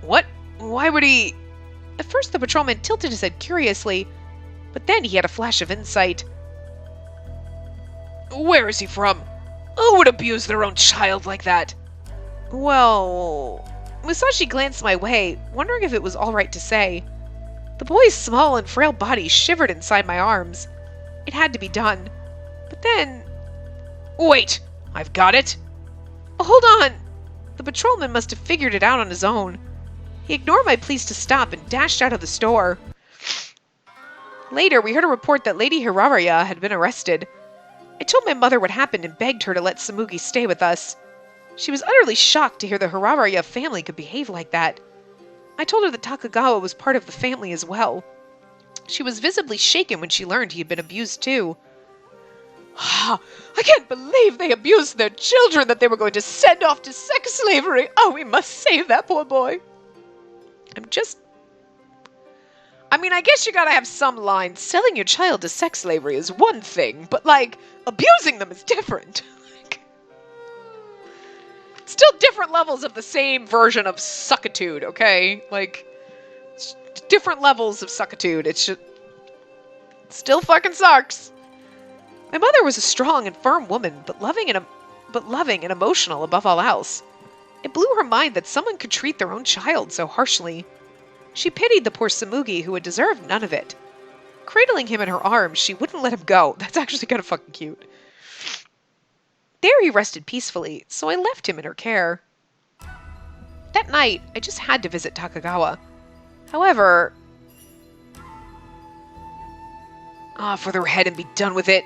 What? Why would he? At first the patrolman tilted his head curiously, but then he had a flash of insight. Where is he from? Who would abuse their own child like that? Well, Musashi glanced my way, wondering if it was all right to say. The boy's small and frail body shivered inside my arms. It had to be done. But then... Wait! I've got it! Hold on! The patrolman must have figured it out on his own. He ignored my pleas to stop and dashed out of the store. Later, we heard a report that Lady Hiraraya had been arrested. I told my mother what happened and begged her to let Samugi stay with us. She was utterly shocked to hear the Hiraraya family could behave like that. I told her that Takagawa was part of the family as well. She was visibly shaken when she learned he had been abused too. I can't believe they abused their children, that they were going to send off to sex slavery. Oh, we must save that poor boy. I guess you gotta have some lines. Selling your child to sex slavery is one thing, but, like, abusing them is different. Still different levels of the same version of suckitude, okay? Like, different levels of suckitude. It's just... still fucking sucks. My mother was a strong and firm woman, but loving and emotional above all else. It blew her mind that someone could treat their own child so harshly. She pitied the poor Samugi, who had deserved none of it. Cradling him in her arms, she wouldn't let him go. That's actually kind of fucking cute. There he rested peacefully, so I left him in her care. That night, I just had to visit Takagawa. However... off with her head and be done with it.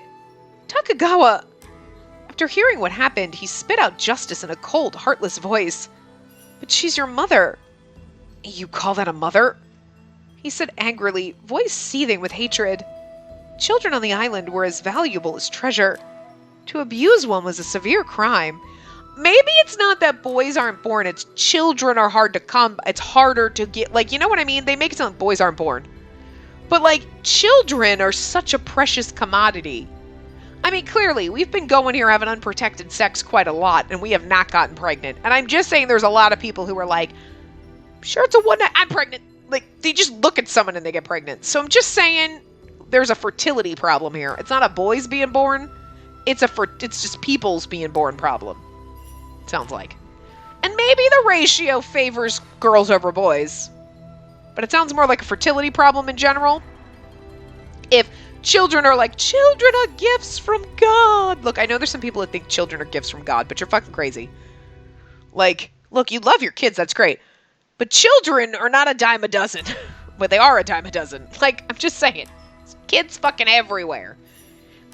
Takagawa! After hearing what happened, he spit out justice in a cold, heartless voice. But she's your mother. You call that a mother? He said angrily, voice seething with hatred. Children on the island were as valuable as treasure. To abuse one was a severe crime. Maybe it's not that boys aren't born, it's children are hard to come. It's harder to get, like, you know what I mean? They make it sound like boys aren't born. But, like, children are such a precious commodity. I mean, clearly, we've been going here having unprotected sex quite a lot, and we have not gotten pregnant. And I'm just saying there's a lot of people who are like, sure, it's a one night, I'm pregnant. Like, they just look at someone and they get pregnant. So I'm just saying there's a fertility problem here. It's not a boys being born. It's just people's being born problem. Sounds like. And maybe the ratio favors girls over boys. But it sounds more like a fertility problem in general. If children are like, children are gifts from God. Look, I know there's some people that think children are gifts from God, but you're fucking crazy. Like, look, you love your kids, that's great. But children are not a dime a dozen. But they are a dime a dozen. Like, I'm just saying. Kids fucking everywhere.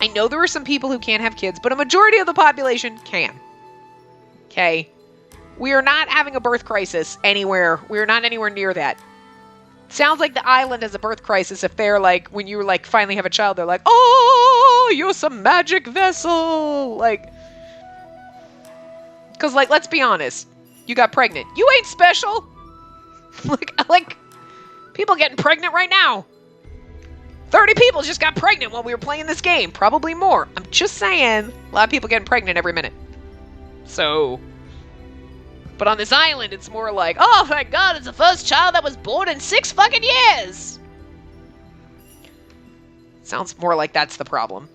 I know there are some people who can't have kids, but a majority of the population can. Okay? We are not having a birth crisis anywhere. We are not anywhere near that. Sounds like the island has a birth crisis if they're like, when you like finally have a child, they're like, oh, you're some magic vessel. Like, because like, let's be honest. You got pregnant. You ain't special. like people getting pregnant right now. 30 people just got pregnant while we were playing this game. Probably more. I'm just saying, a lot of people getting pregnant every minute. So, but on this island, it's more like, oh, thank God, it's the first child that was born in 6 fucking years. Sounds more like that's the problem.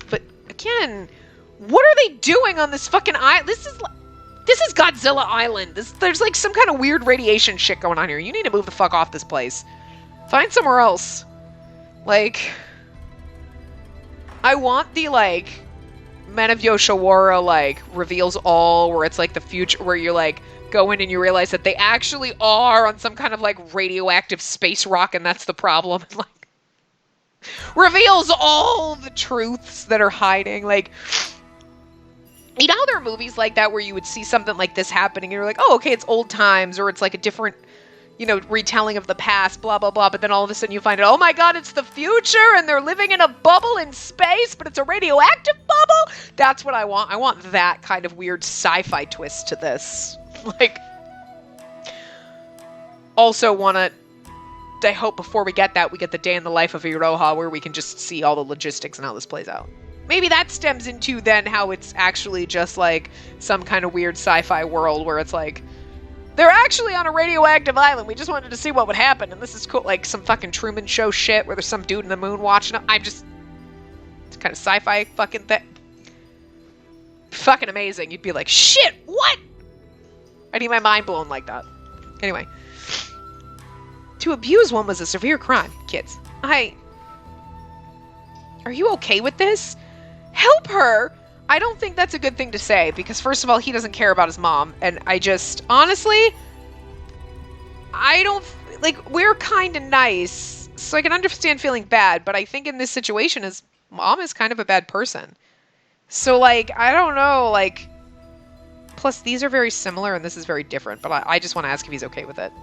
But again, what are they doing on this fucking island? This is Godzilla Island. There's like some kind of weird radiation shit going on here. You need to move the fuck off this place. Find somewhere else. Like, I want the, like, Men of Yoshiwara, like, reveals all, where it's, like, the future, where you, like, go in and you realize that they actually are on some kind of, like, radioactive space rock, and that's the problem. And, like, reveals all the truths that are hiding. Like, you know how there are movies like that where you would see something like this happening, and you're like, oh, okay, it's old times, or it's, like, a different, you know, retelling of the past, blah, blah, blah, but then all of a sudden you find out, oh my God, it's the future, and they're living in a bubble in space, but it's a radioactive bubble? That's what I want. I want that kind of weird sci-fi twist to this. Like, also want to, I hope before we get that, we get the day in the life of Iroha, where we can just see all the logistics and how this plays out. Maybe that stems into then how it's actually just like some kind of weird sci-fi world where it's like, they're actually on a radioactive island. We just wanted to see what would happen. And this is cool. Like some fucking Truman Show shit where there's some dude in the moon watching them. It's kind of sci-fi fucking thing. Fucking amazing. You'd be like, shit, what? I need my mind blown like that. Anyway. To abuse one was a severe crime, kids. Are you okay with this? Help her! I don't think that's a good thing to say, because first of all, he doesn't care about his mom, and I just, honestly, I don't, like, we're kind of nice, so I can understand feeling bad, but I think in this situation, his mom is kind of a bad person. So, like, I don't know, like, plus these are very similar, and this is very different, but I just want to ask if he's okay with it.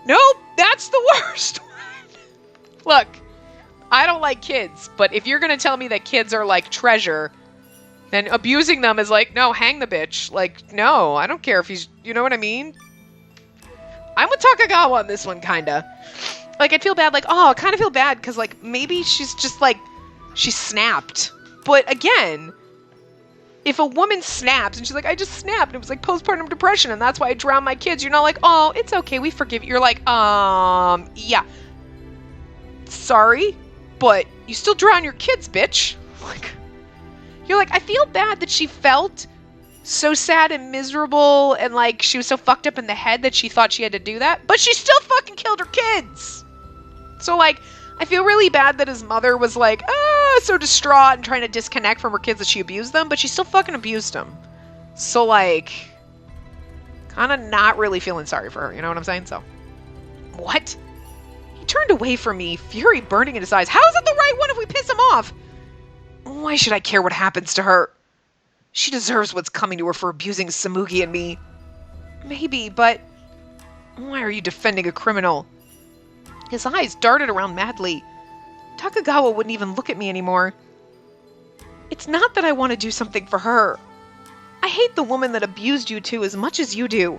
Nope, that's the worst one! Look, I don't like kids, but if you're gonna tell me that kids are, like, treasure, then abusing them is like, no, hang the bitch. Like, no, I don't care if he's, you know what I mean? I'm with Takagawa on this one, kinda. Like, I'd feel bad, like, oh, I kind of feel bad, because, like, maybe she's just, like, she snapped. But, again, if a woman snaps, and she's like, I just snapped, and it was, like, postpartum depression, and that's why I drowned my kids, you're not like, oh, it's okay, we forgive you. You're like, yeah. Sorry, but you still drown your kids, bitch. Like, you're like, I feel bad that she felt so sad and miserable and like she was so fucked up in the head that she thought she had to do that, but she still fucking killed her kids. So like, I feel really bad that his mother was like, so distraught and trying to disconnect from her kids that she abused them, but she still fucking abused them. So like, kind of not really feeling sorry for her, you know what I'm saying? So, what? He turned away from me, fury burning in his eyes. How is it the right one if we piss him off? Why should I care what happens to her? She deserves what's coming to her for abusing Samugi and me. Maybe, but why are you defending a criminal? His eyes darted around madly. Takagawa wouldn't even look at me anymore. It's not that I want to do something for her. I hate the woman that abused you two as much as you do.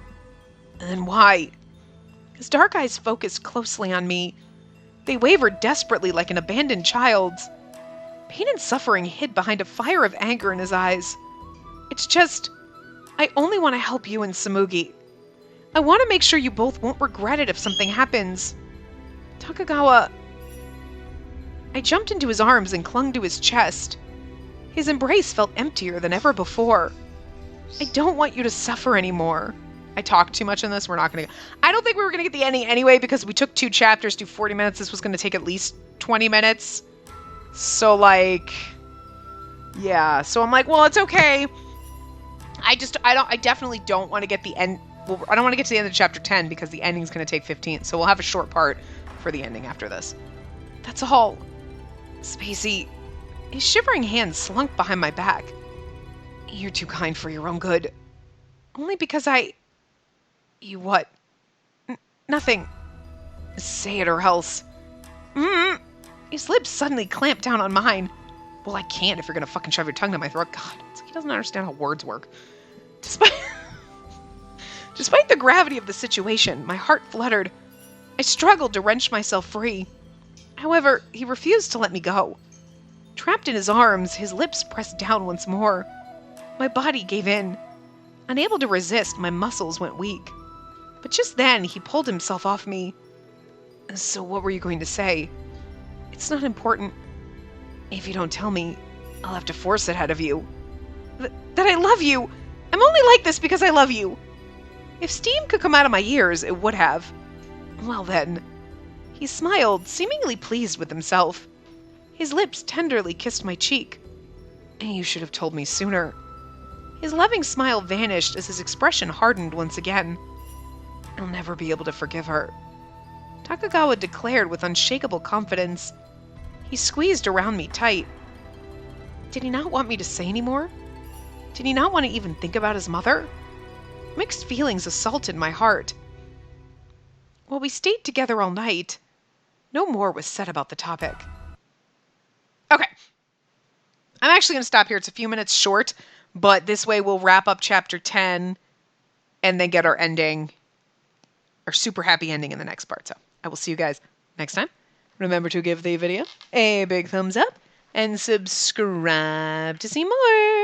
And then why? His dark eyes focused closely on me. They wavered desperately like an abandoned child's. Pain and suffering hid behind a fire of anger in his eyes. It's just, I only want to help you and Samugi. I want to make sure you both won't regret it if something happens. Takagawa... I jumped into his arms and clung to his chest. His embrace felt emptier than ever before. I don't want you to suffer anymore. I talked too much in this. We're not going to... I don't think we were going to get the ending anyway because we took 2 chapters to 40 minutes. This was going to take at least 20 minutes. So, like... Yeah. So I'm like, well, it's okay. I definitely don't want to get the end... Well, I don't want to get to the end of chapter 10 because the ending's going to take 15. So we'll have a short part for the ending after this. That's all. Spacey... His shivering hand slunk behind my back. You're too kind for your own good. Only because You what? Nothing. Say it or else. His lips suddenly clamped down on mine. Well, I can't if you're gonna fucking shove your tongue down my throat. God, it's like he doesn't understand how words work. Despite the gravity of the situation, my heart fluttered. I struggled to wrench myself free. However, he refused to let me go. Trapped in his arms, his lips pressed down once more. My body gave in. Unable to resist, my muscles went weak. But just then, he pulled himself off me. So what were you going to say? It's not important. If you don't tell me, I'll have to force it out of you. That I love you! I'm only like this because I love you! If steam could come out of my ears, it would have. Well then. He smiled, seemingly pleased with himself. His lips tenderly kissed my cheek. You should have told me sooner. His loving smile vanished as his expression hardened once again. I'll never be able to forgive her. Takagawa declared with unshakable confidence. He squeezed around me tight. Did he not want me to say any more? Did he not want to even think about his mother? Mixed feelings assaulted my heart. While we stayed together all night, no more was said about the topic. Okay. I'm actually going to stop here. It's a few minutes short, but this way we'll wrap up chapter 10 and then get our ending, our super happy ending in the next part. So I will see you guys next time. Remember to give the video a big thumbs up and subscribe to see more.